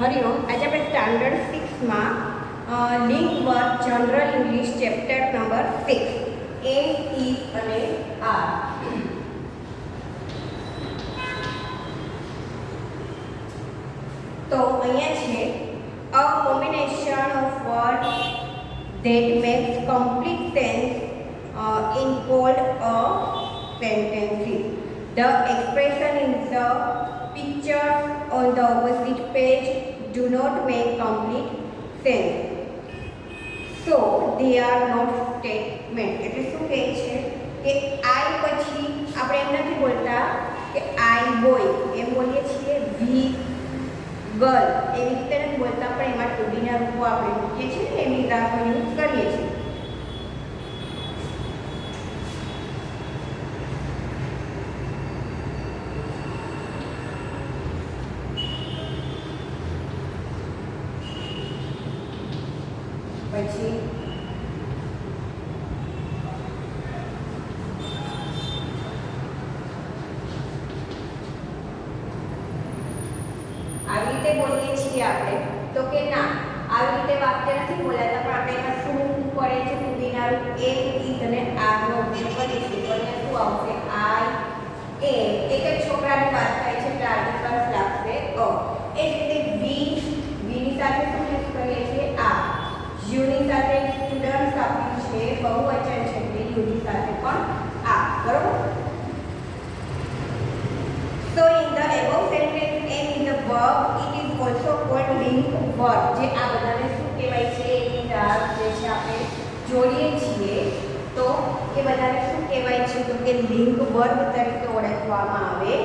હરિઓમ. આજે આપણે સ્ટાન્ડર્ડ 6 માં link work general English chapter number 6 am is અને આર. તો અહીંયા છે a combination of word that makes complete sense in called a sentences. The expression in the pictures on the opposite page do not make complete sense. So they are not statement. એટલે શું કહે છે કે I પછી આપણે એમ નથી બોલતા કે I boy, એમ બોલીએ છીએ we girl, એવી રીતે નથી બોલતા, પણ એમાં to be ના રૂપો આપણે મૂકીએ છીએ ને એની રીતે આપણે યુઝ કરીએ છીએ. પછી આવી રીતે બોલીએ છીએ આપણે તો કે ના આવી રીતે વાક્ય નથી બોલાતા, પણ આપણે એમાં શું પડે છે ટુ બી ના રૂપ એમ ઇઝ અને આર નો ઉપયોગ કરીએ છીએ. તો અહીંયા શું આવશે આઈ એમ. એક જ છોકરાની વાત થાય છે એટલે આર્ટિકલ્સ લાગશે અ. એ જ રીતે વી ની સાથે શું યુઝ કરીએ છીએ આ. યુ ની સાથે સ્ટુડન્ટ્સ આપ્યું છે બહુવચન છે એટલે યુ ની સાથે પણ આ. બરોબર. So in the above sentence M is a verb, it is also called link verb. જે આ બધાને શું કહેવાય છે એની રાહ જે છે આપણે જોડીએ છીએ તો એ બધાને શું કહેવાય છે તો કે લિંક વર્બ તરીકે ઓળખવામાં આવે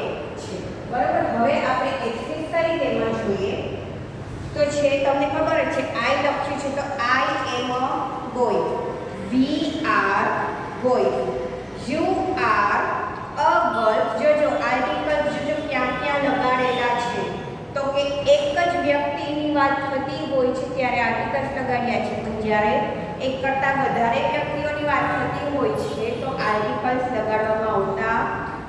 છે. બરાબર. હવે આપણે એક્સરસાઇઝ એમાં જોઈએ તો છે તમને ખબર જ છે આઈ લખ્યું છે તો I am a boy, we are boy, you are a girl. જોજો આર્ટિકલ જોજો ક્યાં ક્યાં લગાડેલા છે તો કે એક જ વ્યક્તિની વાત થતી હોય છે ત્યારે આર્ટિકલ્સ લગાડ્યા છે, પણ જ્યારે એક કરતાં વધારે વ્યક્તિઓની વાત થતી હોય છે તો આર્ટિકલ્સ લગાડવામાં આવતા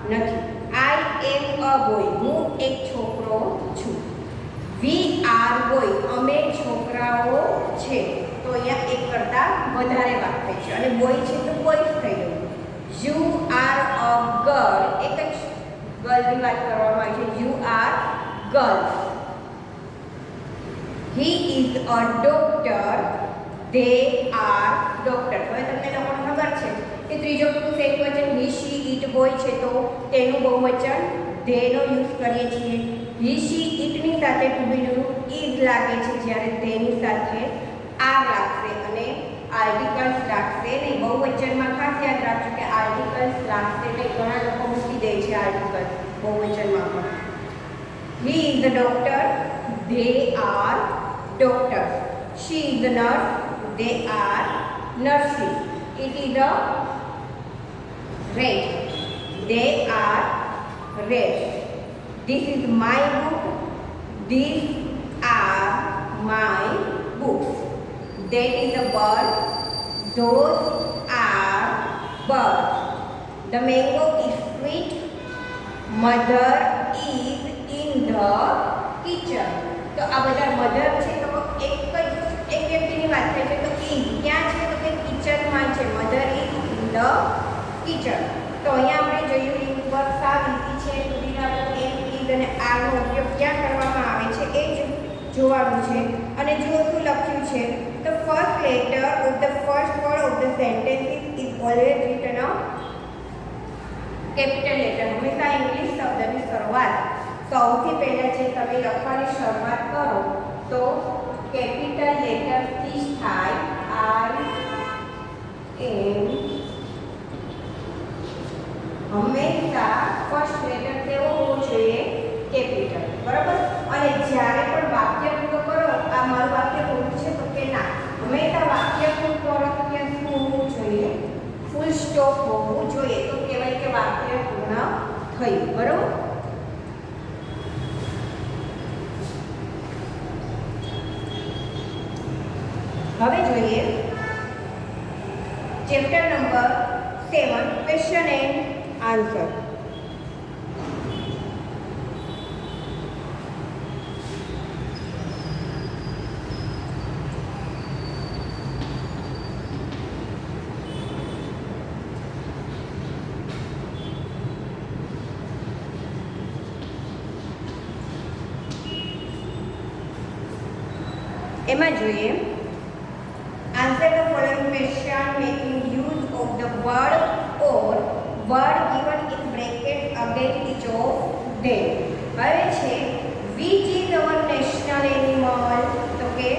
નથી. આઈ એમ અ બોય, હું એક છોકરો છું. વી આર બોય, અમે છોકરાઓ છે. તો અહીંયા એક કરતાં વધારે વાત થઈ છે અને બોય છે તો બોયસ થઈ ગયું. યુ આર અ ગર્લ, એક જ ગર્લની વાત કરવામાં આવી છે. You are girls. He is a doctor, they R doctor. હવે તમને લોકોને ખબર છે કે ત્રીજો પુરુષ એકવચન હી શી ઇટ બોય છે તો તેનું બહુવચન ધે નો યુઝ કરીએ છીએ. હી શી ઇટની સાથે ટુ બી નું ઇઝ લાગે છે, જ્યારે ધેની સાથે આર લાગશે અને આર્ટિકલ્સ લાગશે નહીં. બહુવચનમાં ખાસ યાદ રાખજો કે આર્ટિકલ્સ લાગશે નહીં. ઘણા લોકો મૂકી દે છે આર્ટિકલ્સ બહુવચનમાં પણ. He is the doctor, they are doctors. She is the nurse, they are nurses. It is the red, they are red. This is my book, this are my books. That is a bird, those are birds. The mango is sweet, mother is in the kitchen. તો આ બધા mother છે તો એક વ્યક્તિની વાત થાય છે તો ઇઝ ક્યાં છે તો કે કિચનમાં છે. Mother is in the kitchen. તો અહીંયા આપણે જોયું લિંક વર્ક સાવ ઇઝી છે. ટુ બી ના એમ ઇઝ અને આર નો ઉપયોગ ક્યાં કરવામાં આવે છે એ જ જોવાનું છે. અને જુઓ શું લખ્યું છે. The first letter of the first word of the sentence is always written a capital letter. હંમેશા ઇંગ્લિશ શબ્દની શરૂઆત સૌથી પહેલા જે તમે લખવાની શરૂઆત કરો તો કેપિટલ લેટરથી જ થાય. આઈ એમ. હંમેશા ફર્સ્ટ લેટર કેવો હોવો જોઈએ કેપિટલ. બરાબર. અને જ્યારે પણ વાક્ય પૂરું કરો આ મારું વાક્ય પૂરું છે તો કે ના હંમેશા વાક્ય પૂરું કરો તો ત્યાં શું હોવું જોઈએ ફૂલ સ્ટોપ હોવું જોઈએ તો કહેવાય કે વાક્ય પૂર્ણ થયું. બરાબર. હવે જોઈએ chapter number 7 question and answer. એમાં જોઈએ answer the following question making use of the word or word given in bracket against each of them. હવે છે which is our national animal? તો કે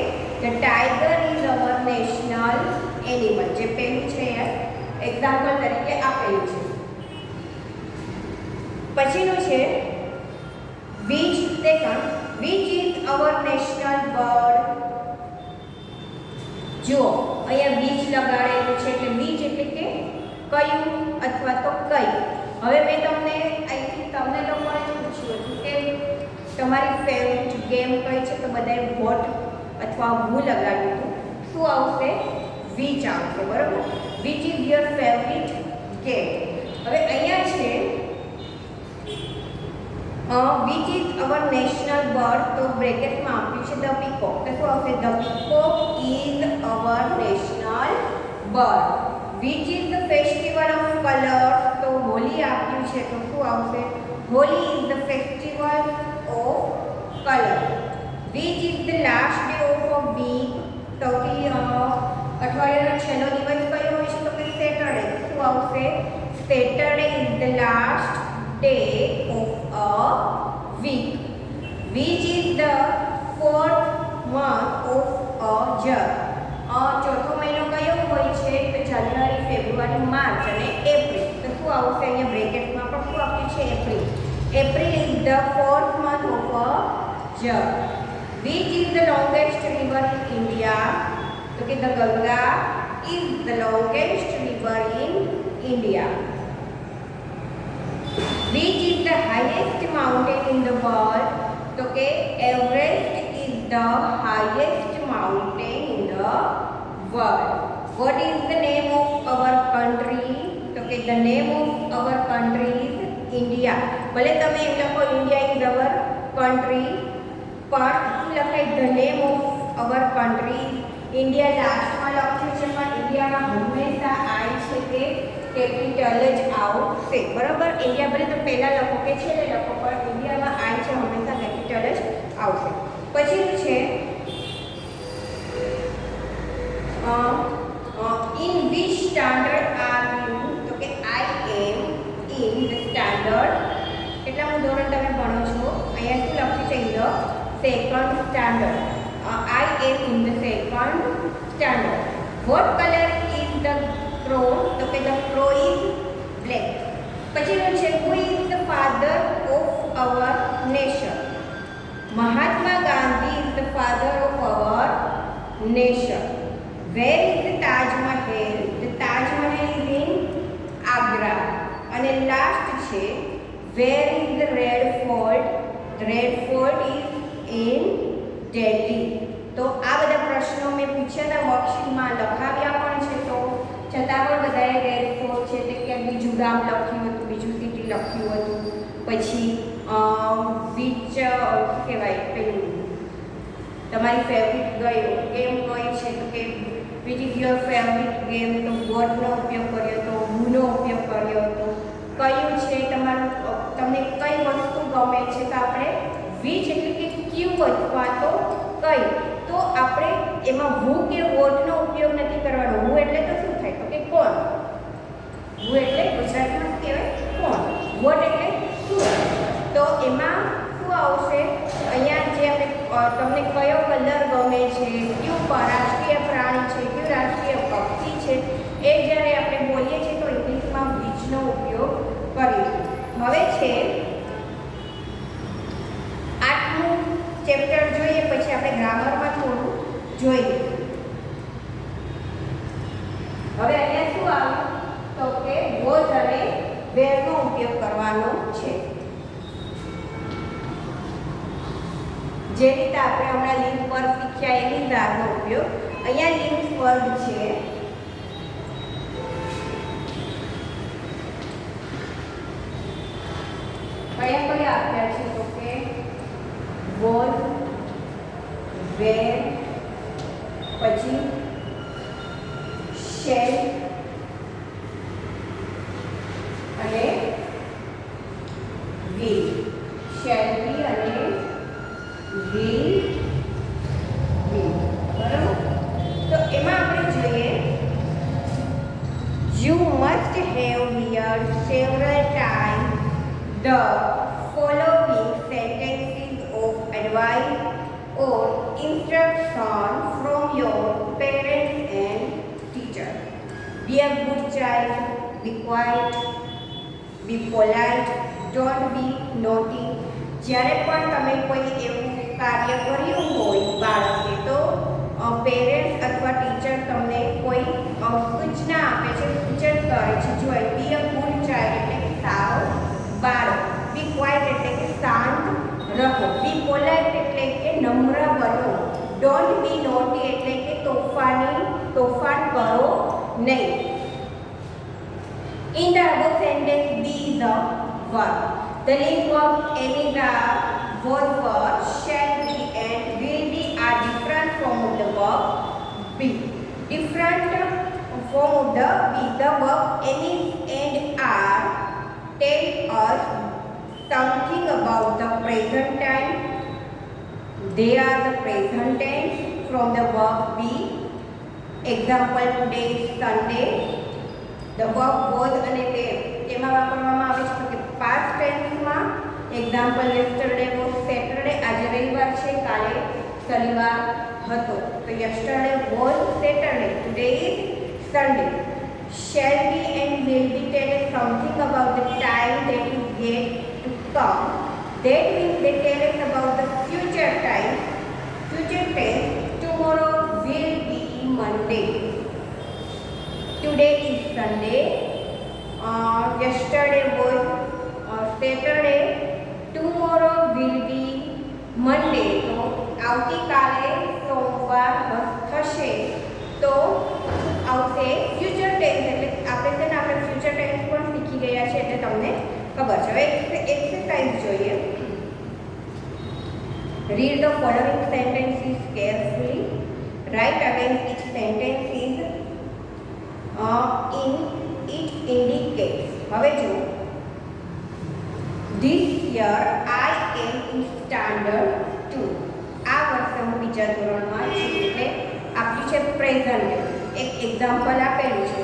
the tiger is our national animal. જે પેલું છે example તરીકે આપેલું છે. પછીનું છે which is our national bird? જો અહીંયા which લગાડેલું છે એટલે which એટલે કે કયું અથવા તો કઈ. હવે મેં તમને આઈ થિંક તમને લોકોને જ પૂછ્યું હતું કે તમારી ફેવરિટ ગેમ કઈ છે, તો બધાએ વોટ અથવા હું લગાડ્યું હતું. શું આવશે? which આવશે, બરાબર. which is your favorite game? હવે અહીંયા છે which is our national bird, તો બ્રેકેટમાં આપ્યું છે ધ પીકોક. તો શું આવશે? The peacock is our national bird. which is the festival of colors, તો હોલી આપ્યું છે તો શું આવશે? Holi is the festival of colour. which is the last day of a week, સૌથી અઠવાડિયાનો છેલ્લો દિવસ કયો હોય છે? તો કે સેટરડે. શું આવશે? Saturday is the last day of a week. which is the fourth month of a year? ચોથો મહિનો કયો હોય છે? તો જાન્યુઆરી, ફેબ્રુઆરી, માર્ચ અને એપ્રિલ. તો શું આવશે? અહીંયા બ્રેકેટમાં પણ શું આપ્યું છે? April. April is the fourth month of a year. which is the longest river in India? તો કે the Ganga is the longest river in India. which is the highest mountain in the world? તો કે Everest is the highest mountain in the world. what is the name of our country? તો કે the name of our country is India. ભલે તમે એમ લખો India is our country, પણ શું લખાય? the name of our country. India લાસ્ટમાં લખ્યું છે, પણ ઇન્ડિયામાં હંમેશા આઈ છે તે કેપિટલ જ આવશે, બરાબર. ઇન્ડિયા ભલે તો પહેલા લખો કે છેલ્લે લખો, પણ ઇન્ડિયામાં આઈ છે હંમેશા કેપિટલ જ આવશે. પછીનું છે in which standard are you? તો કે I am in the standard. કેટલામું ધોરણ તમે ભણો છો? અહીંયા શું લખ્યું છે? in the second standard. I am in the second standard. what color is the crow? તો કે the crow is black. પછીનું છે who is the father of our nation? Mahatma Gandhi is the father of our nation. where is the Taj Mahal? the Taj Mahal is in Agra. અને last છે where is the Red Fort? the Red Fort is in Delhi. તો આ બધા પ્રશ્નો મેં પૂછ્યા હતા, વર્કશીટમાં લખાવ્યા પણ છે, તો છતાં પણ બધાએ રેડ ફોર્ટ છે તે ક્યાંક બીજું ગામ લખ્યું હતું, બીજું સિટી લખ્યું હતું. પછી વિચ કહેવાય પેલું તમારી ફેવરિટ ગેમ કઈ છે? તો કે which is your favourite game? તો વોટનો ઉપયોગ કર્યો હતો, હુનો ઉપયોગ કર્યો હતો. કયું છે તમારું, તમને કઈ વસ્તુ ગમે છે? તો આપણે વિચ એટલે કે ક્યુ અથવા તો કઈ. તો આપણે એમાં હું કે વોટનો ઉપયોગ નથી કરવાનો. હું એટલે તો શું થાય? તો કે કોણ. હું એટલે ગુજરાતમાં શું કહેવાય? કોણ. વોટ એટલે શું. તો એમાં શું આવશે? અહીંયા જે આપણે તમને કયો કલર ગમે છે, કયું રાષ્ટ્રીય પ્રાણી છે, કયું રાષ્ટ્રીય પક્ષી છે, એ જ્યારે આપણે બોલીએ છીએ તો ઇંગ્લિશમાં વિચનો ઉપયોગ કરીશું. હવે છે 8મું ચેપ્ટર જોઈએ, પછી આપણે ગ્રામરમાં થોડું જોઈએ. હવે અહીંયા શું આવ્યું? તો કે વોઝ અને વેરનો ઉપયોગ કરવાનો છે. જે રીતે આપણે હમણાં લિંક પર શીખ્યા એની ધારનો ઉપયોગ અહીંયા લિંક વર્ગ છે. કયા કયા આપ્યા છે? તો કે વોઝ, વેર, પછી શેલ અને વીલ. શેલ બી અને wheel. hear several times the following sentences of advice or instruction from your parents and teacher. Be a good child, be quiet, be polite, don't be naughty. જ્યારે પણ તમે કોઈ એવું કાર્ય કર્યું હોય બાળકે તો પેરેન્ટ્સ અથવા ટીચર તમને કોઈ સૂચના આપે છે, સૂચન કરે છે. જો બી અ ગુડ ચાઇલ્ડ એટલે કે સાવ બાળક, બી ક્વાઇટ એટલે કે શાંત રહો, બી પોલાઇટ એટલે કે નમ્ર બનો, ડોન્ટ બી નોટી એટલે કે તોફાન કરો નહીં. In the above sentence, be is a verb. The link verb any the verb shall be and will be are different form of the verb be. Different form of the be. The verb any and are tell us something about the present time. They are the present tense from the verb be. Example, today is Sunday. The verb was અને એમાં વાપરવામાં આવે છે કે past tense માં. Example, yesterday was Saturday. આજે રવિવાર છે, કાલે શનિવાર હતો. તો yesterday was Saturday. Today is Sunday. Shall be and will be tell us something about the time that is yet to come. That means they tell us about the future time. Future tense. Tomorrow will be Monday. Today is Sunday. Yesterday was Saturday. Tomorrow will be Monday. તો આવતીકાલે સોમવાર થશે. તો આવશે future tense. એટલે આપણે છે ને આપણે ફ્યુચર ટેન્સ પણ શીખી ગયા છે એટલે તમને ખબર છે. હવે એક્સરસાઇઝ જોઈએ. Read the following sentences carefully. Write against each sentence in it indicates. હવે જો this year I am in standard 2. આ વર્ષે હું બીજા ધોરણમાં છું. એટલે આપ્યું છે પ્રેઝન્ટ. એક એક્ઝામ્પલ આપેલું છે.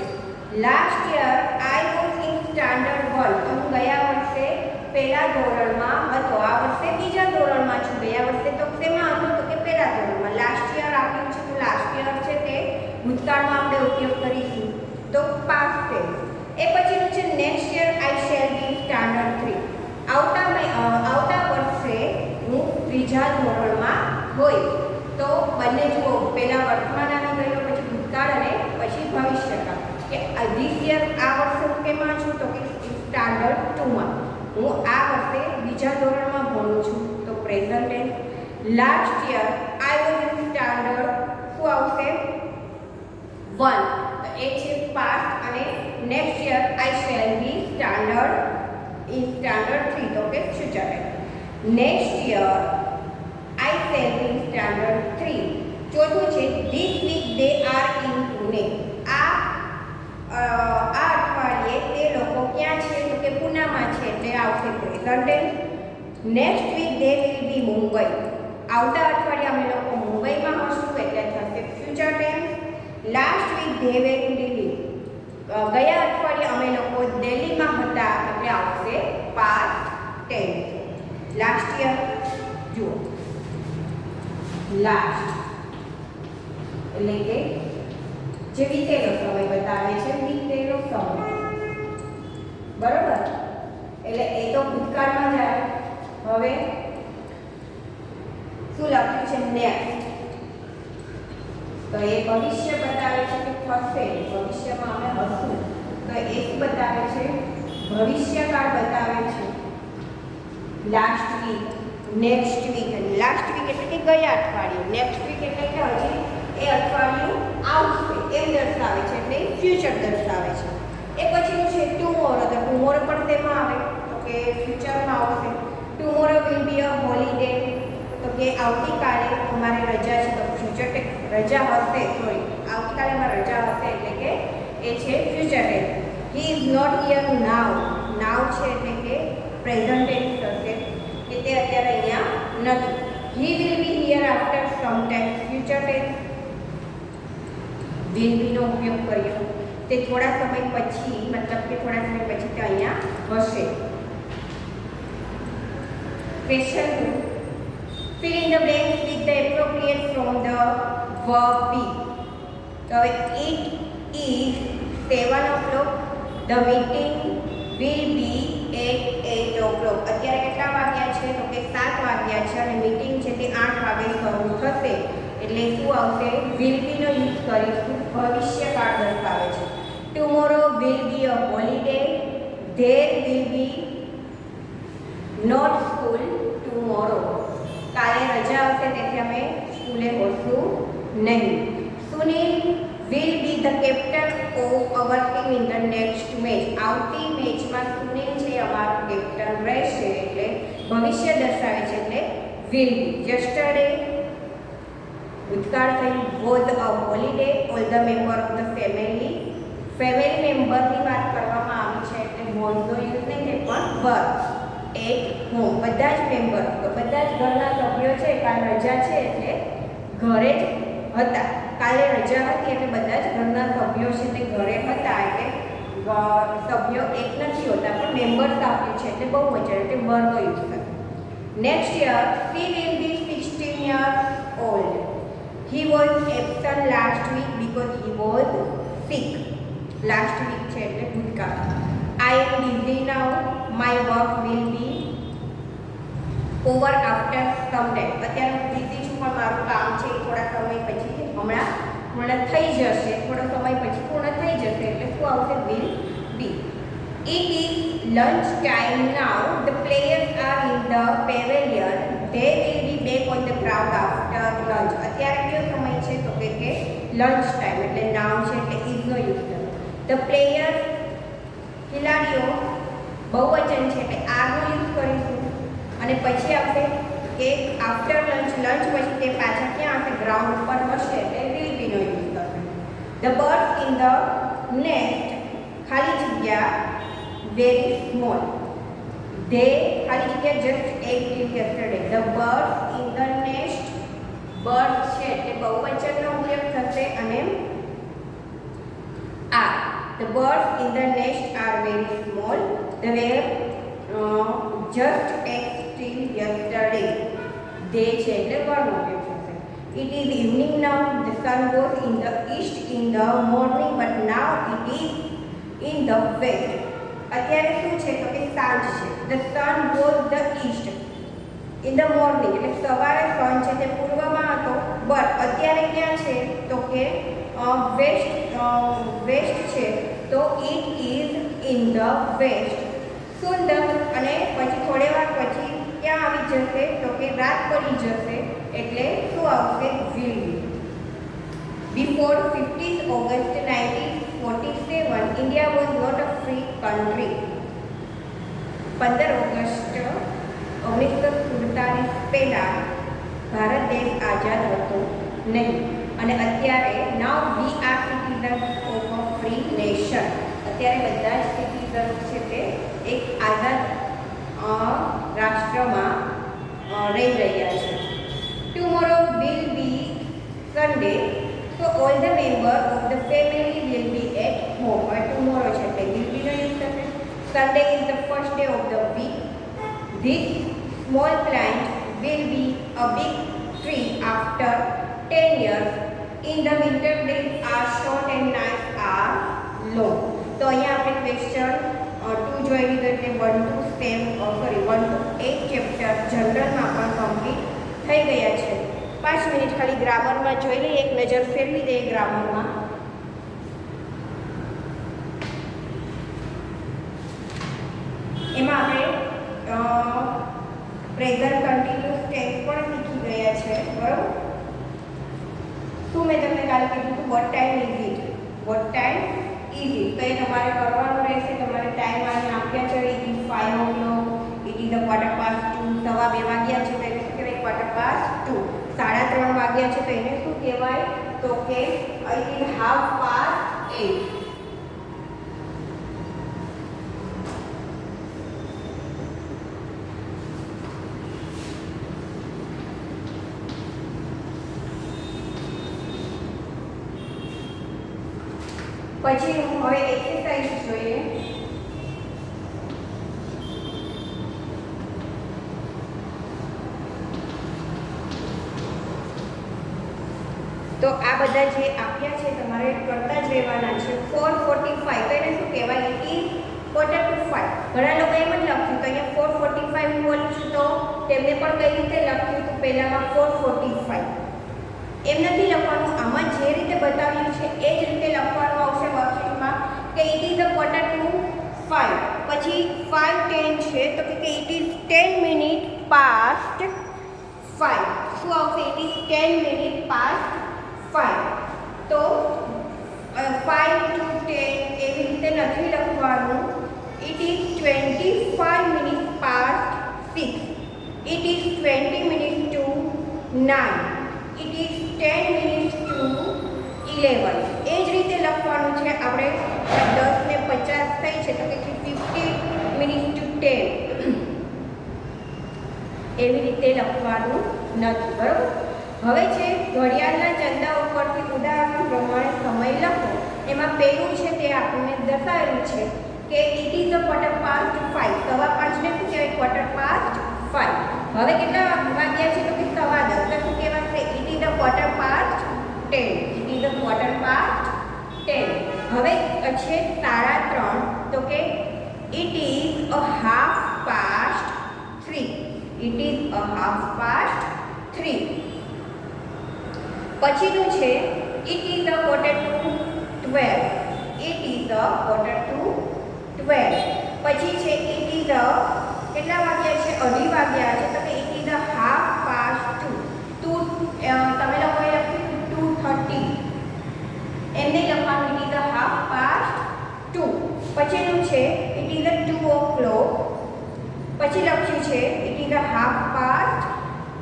Last year I was in standard 1. તો હું ગયા વર્ષે પહેલા ધોરણમાં હતો, આ વર્ષે બીજા ધોરણમાં છું. ગયા વર્ષે તો શેમાં હતો તો કે પહેલા ધોરણમાં. લાસ્ટ યર આપ્યું છે તો લાસ્ટ યર છે તે ભૂતકાળમાં આપણે ઉપયોગ કરીશું તો પાસ્ટ ટેન્સ. એ પછીનું છે next year I shall B in standard 3. આવતા વર્ષે હું ત્રીજા ધોરણમાં હોય. તો બંને જુઓ, પહેલા વર્તમાન આવી ગયો, પછી ભૂતકાળ અને પછી ભવિષ્યકાળ. કે ધીસ યર આ વર્ષે હું કેમાં છું તો કે સ્ટાન્ડર્ડ 2માં. હું આ વર્ષે બીજા ધોરણમાં ભણું છું તો present tense. Last year I was in standard શું આવશે 1. તો એ છે પાસ્ટ. અને next year I shall be standard 3 તો કે future tense. Next year I shall be standard 3. ચોથું છે this week they are in Pune. આ અઠવાડિયે તે લોકો ક્યાં છે તો કે પુનામાં છે એટલે આવશે present tense. Next week they will be Mumbai. આવતા અઠવાડિયે અમે લોકો મુંબઈમાં હશું એટલે થશે future tense. Last week they were in Delhi. ગયા અઠવાડિયે અમે લોકો દિલ્હીમાં હતા એટલે આવશે પાસ્ટ ટેન્સ. લાસ્ટ યર જુઓ, લાસ્ટ એટલે કે જે વીતેલો સમય બતાવે છે, વીતેલો સમય. બરોબર, એટલે એ તો ભૂતકાળમાં જાય. હવે શું લખ્યું છે નેક્સ્ટ, તો એ ભવિષ્ય બતાવે છે કે થશે, ભવિષ્યમાં અમે હશું. તો એ શું બતાવે છે ભવિષ્યકાળ બતાવે છે. Last week, next week. Last week એટલે કે ગયા અઠવાડિયું, નેક્સ્ટ વીક એટલે કે હજી એ અઠવાડિયું આવશે એમ દર્શાવે છે એટલે ફ્યુચર દર્શાવે છે. એ પછીનું છે ટુમોરો. તો ટુમોરો પણ તેમાં આવે તો કે ફ્યુચરમાં આવશે. Tomorrow will be a holiday. તો કે આવતીકાલે અમારે રજા છે તો ફ્યુચર રજા હશે. આવતીકાલે અમારે રજા હશે એટલે કે એ છે future tense. He is not here now. Now છે એટલે કે પ્રેઝન્ટ ટેન્સ થશે કે તે અત્યારે અહીંયા નથી. He will be here after some time future tense. Will બીનો ઉપયોગ કર્યો. તે થોડા સમય પછી મતલબ કે થોડા સમય પછી તે અહીંયા હશે. Question 2. Fill in the blanks with the appropriate from the verb be. તો હવે it is 7 o'clock. The meeting will be at 8 o'clock. અત્યારે કેટલા વાગ્યા છે? તો કે 7 વાગ્યા છે અને મીટિંગ છે તે 8 વાગે શરૂ થશે. એટલે શું આવશે? will be નો યુઝ કરીશું. ભવિષ્યકાળ દર્શાવે છે. Tomorrow will be a holiday. There will be not school tomorrow. કાલે રજા આવશે તેથી અમે સ્કૂલે હોશું નહીં. Sunil will be the captain of our team in the next match. આવતી મેચમાં સુનિલ છે અમારો કેપ્ટન રહેશે. એટલે ભવિષ્ય દર્શાવે છે એટલે will be. yesterday ભૂતકાળ થઈ was a holiday. all the member of the family મેમ્બરની વાત કરવામાં આવી છે એટલે was નો યુઝ નહીં થાય પણ were at home. બધા જ મેમ્બર બધા જ ઘરના સભ્યો છે કાલે રજા છે એટલે ઘરે જ હતા. કાલે રજા હતી એટલે બધા જ ઘરના સભ્યો છે તે ઘરે હતા. એટલે સભ્યો એક નથી હોતા પણ મેમ્બર્સ આપ્યું છે એટલે બહુ મજા એટલે વરનો યુઝ થાય. Next year he will be 16 years old. he was absent last week because he was sick. Last week છે એટલે ભૂતકાળ. I am busy now. my work will be over after some time. અત્યારે હું busy છું પણ મારું કામ છે એ થોડા સમય પછી હમણાં પૂર્ણ થઈ જશે. થોડો સમય પછી પૂર્ણ થઈ જશે એટલે શું આવશે? will be. It is lunch time now. the players are in the pavilion. they will be back on the ground after lunch. અત્યારે કયો સમય છે? તો કે લંચ ટાઈમ એટલે નાઉન છે એટલે is નો યુઝ થયો. the players ખેલાડીઓ બહુવચન છે એટલે આર નો યુઝ કરીશું. અને પછી આવશે કે આફ્ટર લંચ પછી તે પાછા ક્યાં આવશે? ગ્રાઉન્ડ ઉપર હશે એટલે will be નો યુઝ કરશે. the birds in the nest ખાલી જગ્યા very small. they ખાલી જગ્યા just ate it yesterday. the birds in the nest birds છે એટલે બહુવચનનો ઉપયોગ થશે અને are. the birds in the nest are very small. they were just ate till yesterday. they છે એટલે વર્ણનો ઉપયોગ થશે. it is evening now. the sun was in the east in the morning but now it is in the west. અત્યારે શું છે? તો કે સાંજ છે. the sun was the east in the morning એટલે સવારે સન છે તે પૂર્વમાં હતો બટ અત્યારે ક્યાં છે? તો કે વેસ્ટ છે તો it is in the west. સુંદર અને પછી થોડી વાર પછી ક્યાં આવી જશે? તો કે રાત પડી જશે એટલે શું આવશે? will be. before 15th August 1947 India was not a free country. 15 August 1947 પહેલા ભારત દેશ આઝાદ હતો નહીં. અને અત્યારે now we are citizens of a free nation. અત્યારે બધા જ સિટીઝન્સ છે તે એક આઝાદ રાષ્ટ્રમાં રહી રહ્યા છે. tomorrow will be Sunday. so all the members of the family will be at home. હવે tomorrow છે એટલે will be નો યુઝ થશે. Sunday is the first day of the week. this small plant will be a big tree after 10 years. in the winter days are short and nights are long. તો અહીંયા આપણે question 2 જોઈ લીધો એટલે 1 to 8 chapter જનરલમાં પણ complete થઈ ગયા છે. 5 મિનિટ ખાલી ગ્રામરમાં જોઈ લઈએ. એક નજર ફેરવી દઈએ ગ્રામરમાં. એમાં આપણે પ્રેઝન્ટ કન્ટિન્યુઅસ ટેન્સ પણ શીખી ગયા છે. બરાબર? શું મેં તમને કાલે કીધું હતું? What time is it? What time is it? તો એ તમારે કરવાનું રહેશે. તમારે ટાઈમ અહીંયા આપ્યા છે. It is 5 o'clock. It is a 2:15. 2:15 વાગ્યા છે તો એને શું કહેવાય? 2:15. 3:30 વાગ્યા છે તો એને શું કહેવાય? તો કે ઇટ ઇઝ 8:30. પછીનું હવે એક્સરસાઇઝ જોઈએ. તો આ બધા જે આપ્યા છે તમારે કરતા જ રહેવાના છે. 4:45 તો એને શું કહેવાય? It is 4:45. ઘણા લોકો એમ જ લખ્યું તો અહીંયા 4:45 હું બોલું છું તો તેમને પણ કઈ રીતે લખ્યું તો પહેલામાં 4:45 એમ નથી લખવાનું. આમાં જે રીતે બતાવ્યું છે એ જ રીતે લખવાનું આવશે વર્કશીટમાં કે ઇટ ઇઝ 4:45. પછી 5:10 છે તો કે ઇટ ઇઝ 10 મિનિટ પાસ્ટ 5. શું આવશે? It is 10 minute past 5. તો 5 to 10 એવી રીતે નથી લખવાનું. It is 25 minute past 6. It is 20 minute to 9. It is 10 minute to 11. એ જ રીતે લખવાનું છે. આપણે 10 ને 50 થઈ છે તો કે 50 મિનિટ ટુ 10 એવી રીતે લખવાનું નથી. બરાબર. હવે છે ઘડિયાળના ચંદા ઉપરથી ઉદાહરણ પ્રમાણે સમય લખો. એમાં પહેલું છે તે આપણને દર્શાવેલું છે કે ઇટ ઇઝ 5:15. 5:15 ને શું કહેવાય? 5:15. હવે કેટલા વાગ્યા છે તો કે 10:15. તો શું કહેવાશે? It is 10:15. It is 10:15. હવે છે 3:30 તો કે ઇટ ઇઝ 3:30. It is 3:30. પછીનું છે ઇટ ઇઝ 11:45. It is 11:45. પછી છે ઇટ ઇઝ કેટલા વાગ્યા છે? 2:30 વાગ્યા છે તો કે ઇટ ઇઝ 2:30. તમે લોકોએ લખ્યું 2:30 એમને લખવાનું. It is 2:30. પછીનું છે ઇટ ઇઝ 2 o'clock. પછી લખ્યું છે ઇટ ઇઝ 8:30.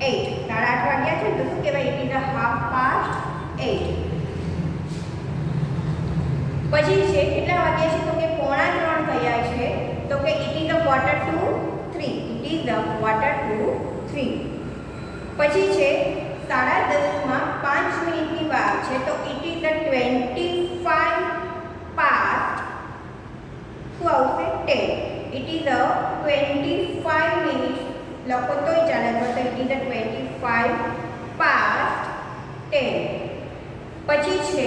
8:30 વાગ્યા છે તો શું કહેવાય? It is 8:30. પછી છે કેટલા વાગ્યા છે તો કે 2:45 થયા છે તો કે ઇટ ઇઝ 2:45. It is 2:45. પછી છે 10:30 માં 5 મિનિટની વાર છે તો ઇટ ઇઝ 25 past. શું આવશે? 10. ઇટ ઇઝ 25 મિનિટ લખો તોય ચાલે તો ઇટ ઇઝ 25 past 10. પછી છે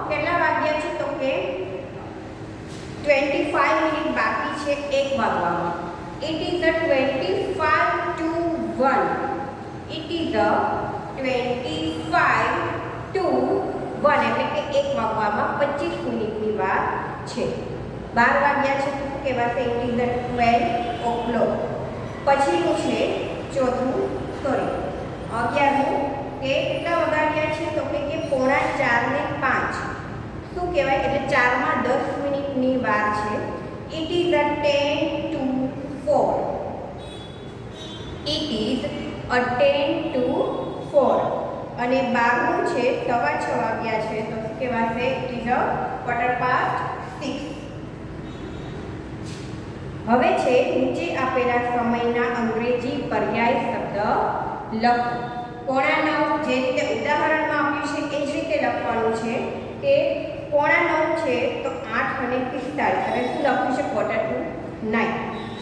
કેટલા વાગ્યા છે તો કે 25 મિનિટ બાકી છે 1 વાગવામાં. It is 25 to 1. It is 25 to 1 એટલે કે 1 વાગવામાં 25 મિનિટની વાર છે. 12 વાગ્યા છે તો શું કહેવાશે? It is 12 o'clock. પછીનું છે 11મું કે કેટલા વાગ્યા છે તો કે 3:45 ને 5. શું કહેવાય? એટલે 4 માં 10 મિનિટની વાર છે. It is 10 to 4. It is 10 to 4. અને 12મું છે 6:15 વાગ્યા છે તો શું કહેવાશે? It is 6:15. હવે છે નીચે આપેલા સમયના અંગ્રેજી પર્યાય શબ્દ લખો. 8:45 જે રીતે ઉદાહરણમાં આપ્યું છે એ જ રીતે લખવાનું છે કે 8:45 છે તો 8:45. હવે શું લખ્યું છે? 8:45.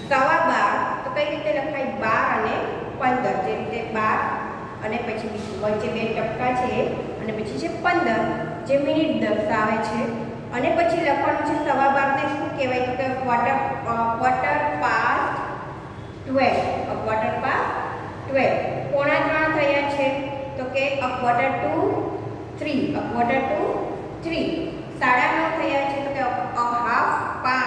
12:15 તો કઈ રીતે લખાય? 12 અને 15. જે રીતે 12 અને પછી વચ્ચે 2 ટપકા છે અને પછી છે 15 જે મિનિટ દર્શાવે છે. અને પછી લખવાનું છે 12:15 ને શું કહેવાય તો કે quarter past 12. 2:45 થયા છે તો કે 2:45. 3:45. 9:30 થયા છે તો કે 9:30.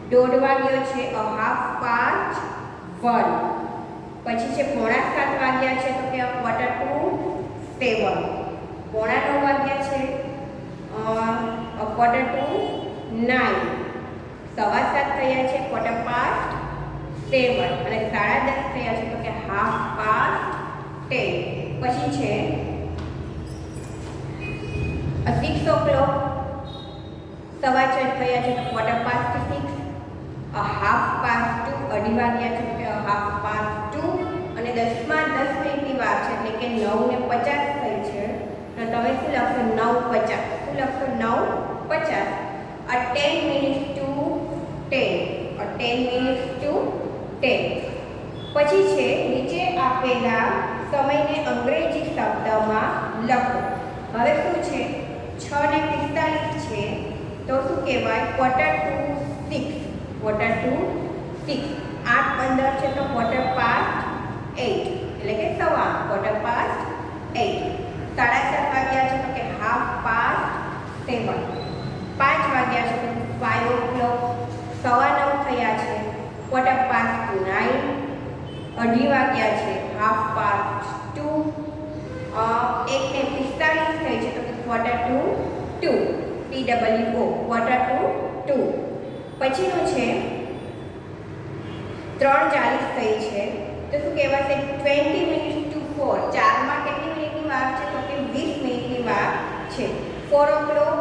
1:30 વાગ્યો છે 1:30. પછી છે 7:45 વાગ્યા છે તો કે 7:45. 9:30 વાગ્યા છે 9:45. 7:15 થયા છે 7:15. અને 10:30 થયા છે તો કે 10:30. પછી છે 6 o'clock. 6:15 થયા છે તો 6:15. 2:30. 2:30 વાગ્યા છે તો કે 2:30. અને 10 મિનિટની વાર છે એટલે કે 9:50 થઈ છે તો તમે શું લખશો 9:50. શું લખશો 9:50. A 10 minutes to 10. A 10 minutes to 10. પછી છે નીચે આપેલા સમયને અંગ્રેજી શબ્દમાં લખો. હવે શું છે 6:45 છે તો શું કહેવાય 5:45. 5:45. 8:15 છે તો 8:15 એટલે કે સવા 8:15. 7:30 વાગ્યા છે તો કે 7:30. 5 વાગ્યા છે તો 5 o'clock. 9:15 થયા છે 9:15. 2:30 વાગ્યા છે 2:30. 1:45 થઈ છે તો કે 1:45. TWO 1:45. પછીનું છે 3:40 થઈ છે તો શું કહેવાશે 20 minutes to 4. 4માં કેટલી મિનિટની વાર છે તો કે 20 મિનિટની વાર છે. 4 o'clock.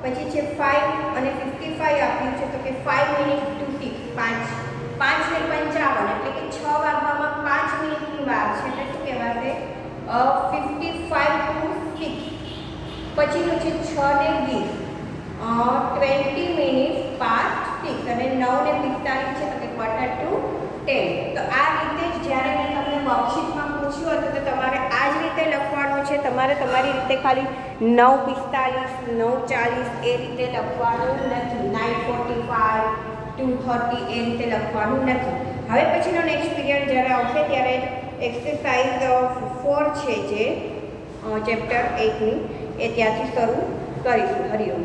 પછી છે 5 અને 55 આપ્યું છે તો કે 5 minutes to 6. 5:55 એટલે કે 6 વાગવામાં 5 મિનિટની વાર છે એટલે શું કહેવાશે 55 to 6. પછીનું છે 6:20. 20 minutes past 6 અને 9:45 છે તો કે 9:45. તો આ રીતે જ જ્યારે મેં તમને વર્કશીટમાં પૂછ્યું હતું તો તમારે આ જ રીતે લખવાનું છે. તમારે તમારી રીતે ખાલી 9:45 9:40 એ રીતે લખવાનું નથી. 9:45 2:30 એ રીતે લખવાનું નથી. હવે પછીનો નેક્સ્ટ પીરિયડ જ્યારે આવશે ત્યારે એક્સરસાઇઝ 4 છે જે ચેપ્ટર 8ની એ ત્યાંથી શરૂ કરીશું. હરિઓમ.